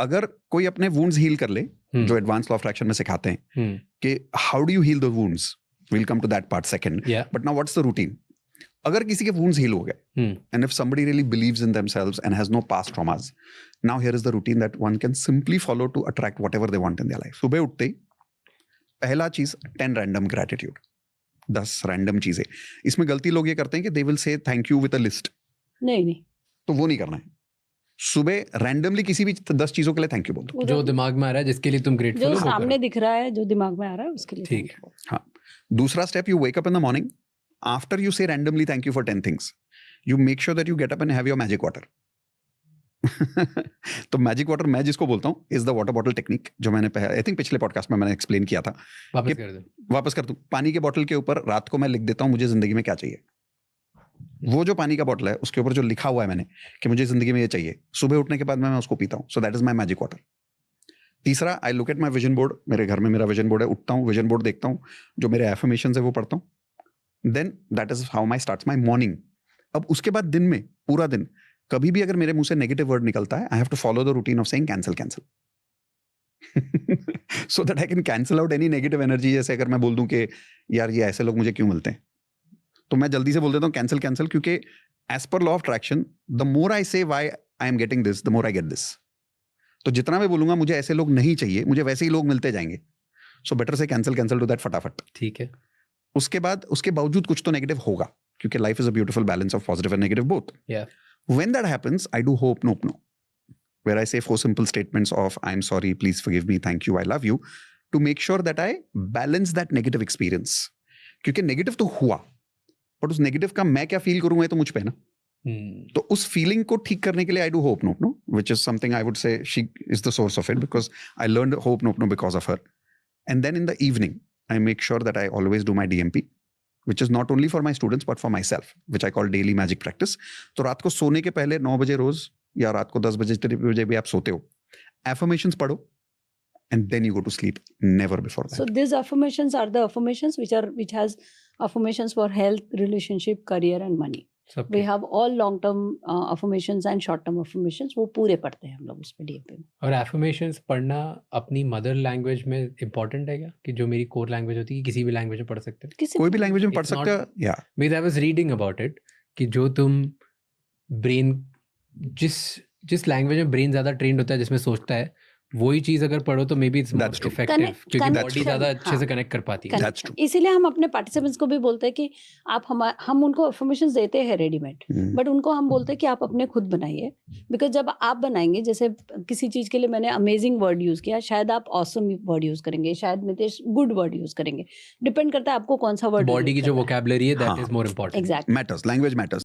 अगर कोई अपने वुंड्स हील कर ले, जो एडवांस लॉ ऑफ अट्रैक्शन में सिखाते हैं कि how do you heal the wounds, will come to that part second, but now what's the routine. अगर किसी के वुंड्स हील हो गए, and if somebody really believes in themselves and has no past traumas, now here is the routine that one can simply follow to attract whatever they want in their life. सुबह उठते ही पहला चीज 10 random gratitude, 10 random चीजें. इसमें गलती लोग ये करते हैं कि they will say thank you with a list. नहीं, तो वो नहीं करना है. सुबह रैंडमली किसी भी 10 चीजों के लिए थैंक यू बोल दो, जो दिमाग में आ रहा है, जिसके लिए तुम ग्रेटफुल हो, जो सामने दिख रहा है, जो दिमाग में आ रहा है उसके लिए. ठीक है. हाँ. दूसरा step, you wake up in the morning, after you say randomly thank you for 10 things, you make sure that you get up and have your magic water. तो मैजिक वाटर मैं जिसको बोलता हूँ is the water bottle technique, जो मैंने I think पिछले podcast में मैंने एक्सप्लेन किया था. वापस कर दूं. पानी के बॉटल के ऊपर रात को मैं लिख देता हूँ मुझे जिंदगी में क्या चाहिए. वो जो पानी का बॉटल है उसके ऊपर जो लिखा हुआ है मैंने कि मुझे जिंदगी में ये चाहिए, सुबह उठने के बाद मैं उसको पीता हूँ. So that is my magic water. तीसरा, I look at my vision board. मेरे घर में मेरा विजन बोर्ड है. उठता हूँ, विजन बोर्ड देखता हूँ, जो मेरे एफर्मेशंस है वो पढ़ता हूँ. Then that is how my starts my morning. अब उसके बाद दिन में पूरा दिन कभी भी अगर मेरे मुंह से नेगेटिव वर्ड निकलता है, I have to follow the routine of saying cancel cancel, so that I can cancel out any negative energy. जैसे अगर मैं बोल दूं कि यार ये ऐसे लोग मुझे क्यों मिलते हैं, तो मैं जल्दी से बोल देता हूँ कैंसिल कैंसिल, क्योंकि as per law of attraction the more I say why I am getting this, the more I get this. तो जितना मैं बोलूंगा मुझे ऐसे लोग नहीं चाहिए, मुझे वैसे ही लोग मिलते जाएंगे. सो बेटर से कैंसिल कैंसिल टू दैट फटाफट. ठीक है. उसके बाद उसके बावजूद कुछ तो नेगेटिव होगा, क्योंकि life is a beautiful balance of positive and negative both. When that happens, I do hope no, where I say 4 simple statements of I'm sorry, please forgive me, thank you, I love you, to make sure that I balance that negative experience. क्योंकि negative तो हुआ, but उस negative का मैं क्या feel करूंगा तो मुझ पे ना. तो उस फीलिंग को ठीक करने के लिए I do hope no, which is something I would say she is the source of it, because I learned hope no because of her. And then in the evening, I make sure that I always do my DMP, which is not only for my students but for myself, which I call daily magic practice. तो रात को सोने के पहले 9 बजे रोज या रात को 10 बजे भी आप सोते हो, affirmations पढ़ो, and then you go to sleep, never before that. So these affirmations are the affirmations which has affirmations for health, relationship, career and money. We have all long term affirmations and short term affirmations. वो पूरे पढ़ते हैं हम लोग उस पे DMP में. और affirmations पढ़ना अपनी मदर लैंग्वेज में इम्पोर्टेंट है क्या, कि जो मेरी कोर लैंग्वेज होती है किसी भी लैंग्वेज में पढ़ सकते हैं, कोई भी लैंग्वेज में पढ़ सकते हो. या because I was reading about it कि जो तुम ब्रेन जिस लैंग्वेज में ब्रेन ज्यादा ट्रेंड होता है, जिसमें सोचता है, वही चीज अगर पढ़ो तो may be it's more effective, क्योंकि बॉडी ज्यादा अच्छे से कनेक्ट कर पाती है. इसीलिए हम अपने पार्टिसिपेंट्स को भी बोलते हैं कि आप हम उनको अफर्मेशंस देते हैं रेडीमेड, बट उनको हम बोलते हैं कि आप अपने खुद बनाइए. बिकॉज जब आप बनाएंगे, जैसे किसी चीज के लिए मैंने अमेजिंग वर्ड यूज किया, शायद आप ऑसम वर्ड यूज करेंगे, शायद नितेश गुड वर्ड यूज करेंगे, डिपेंड करता है आपको कौन सा वर्ड. बॉडी की जो वोकैबुलरी है that is more important. Exactly, matters, language matters.